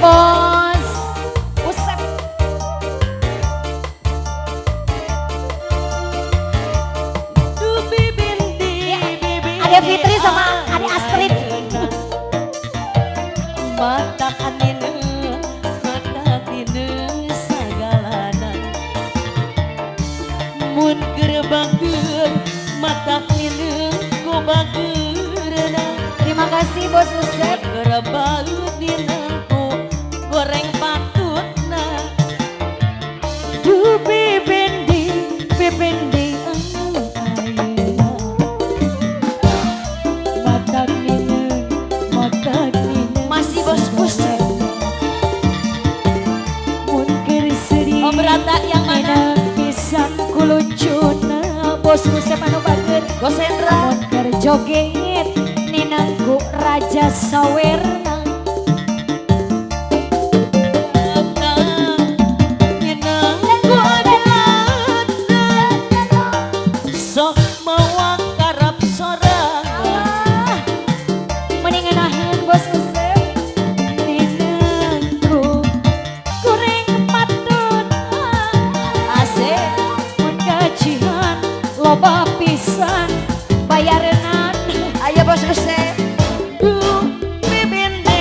Bos Usep. Ada Fitri sama Ade Astrid. Mata kanina sagalana mun gerbangeur mata kanina ku bageurna. Terima kasih Bos Usep. Gerebaeut dina ku goreng patutna. Du bebendi bebendi ayeuna. Mata nina Masih Bos Usep. mun keur sedih. Oh berata yang mana? Pisan kulucuna Bos Usep anu bageut. Bos Hendra. Mun keur joget ninangku raja sawerna. Sok mawa karap sorangan. Meningenahan Bos Usep. Ninangku goreng patut. Asik. Mun gajian loba pisan bayarenan. Ayo Bos Usep. Du bebendi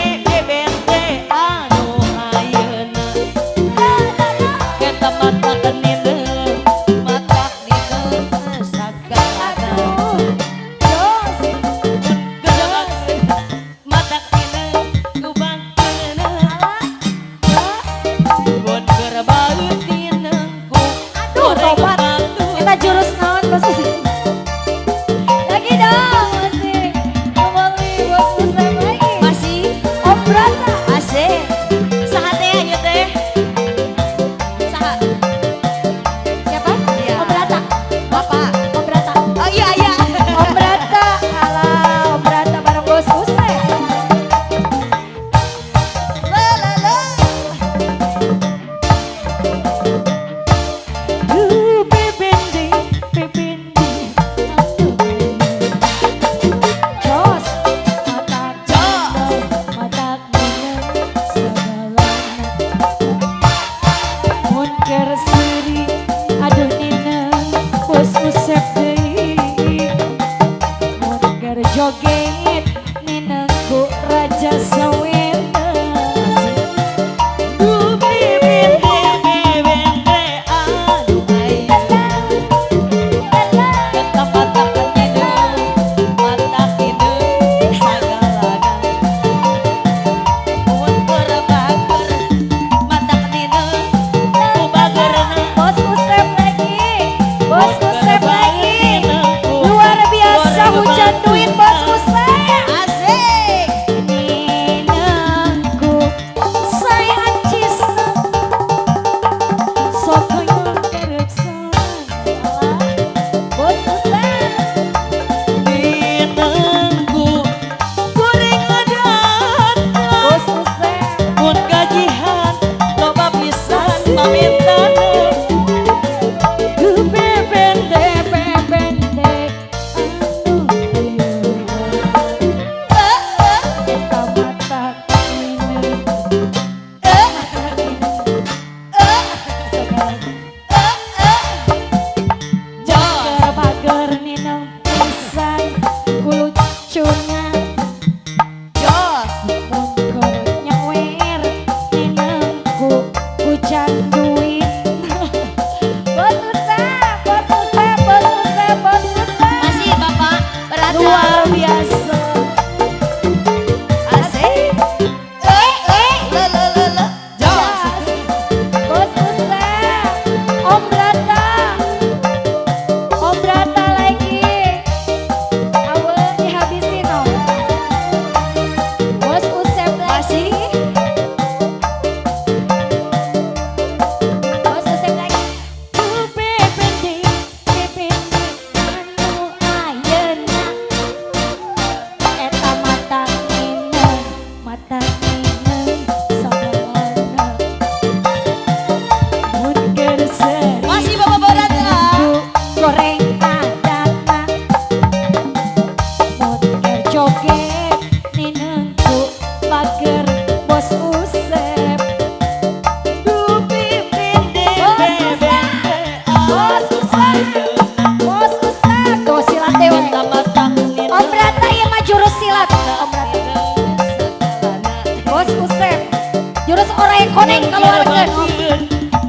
kuning keluarkan.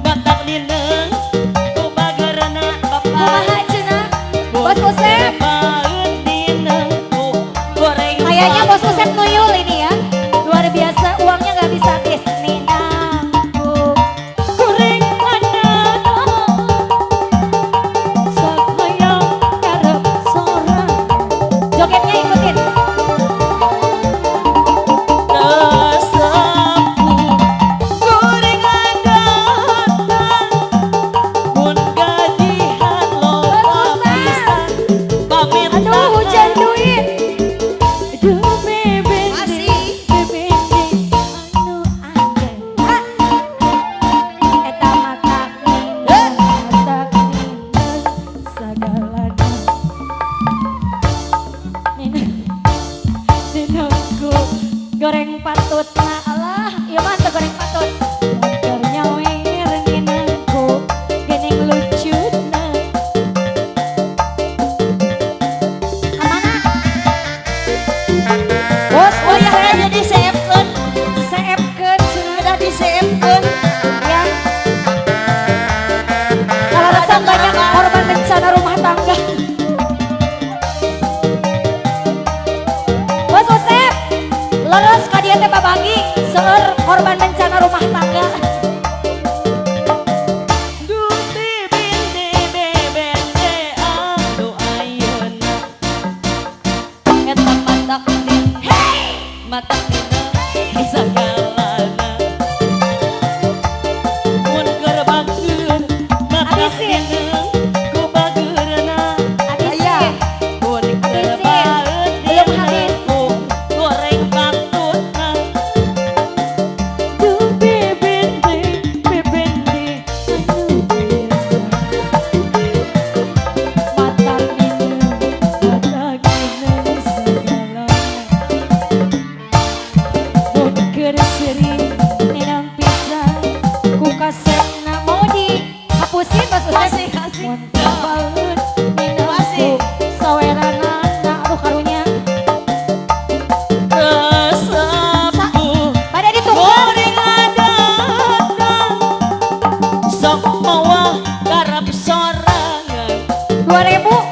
batak dineng ku bageurna bapak Kumaha cenah? Bos Usep. baeut dineng ku goreng Kayaknya Bos Usep nuyul ini ya. Luar biasa, uangnya nggak bisa habis. Ninangku goreng anak sakayang karep sorang jogetnya ikutin. Resepu goreng adat mun gajihan loba pisan pamer Aduh, hujan duit. Duh bebende Masih. bebende anu anggen Eta matak ninang sagalana. Ninangku Goreng patut na Allah, iya mah teu goreng patut. keur nyawer ninangku gening lucuna Kamana? Bos, oh ya Usep. jadi seepkeun Seepkeun cenah. udah diseepkeun Ya. Kalau rasa banyak korban bencana rumah tangga. Bos Usep, leres ka dieu teh babagi seueur korban bencana rumah tangga. Duh bebende bebende anu ayeuna eta matak din matak dina sagalana mun keur bageun matak Habisin. dineng ku bageurna Habisin. mun keur Habisin. baeut Belum dineng habis. ku goreng patutna duh bebende bebende anu Matak dineng matak dineng sagalana mun keur sering ninang pisan ku kasepna mau dihapusin Bos Usep. Kasih. Mun kabaeut ninangku Kasih. saweranana aduh karunya. resepu Pada ditunggu. goreng adat sok mawa garap sorangan 2000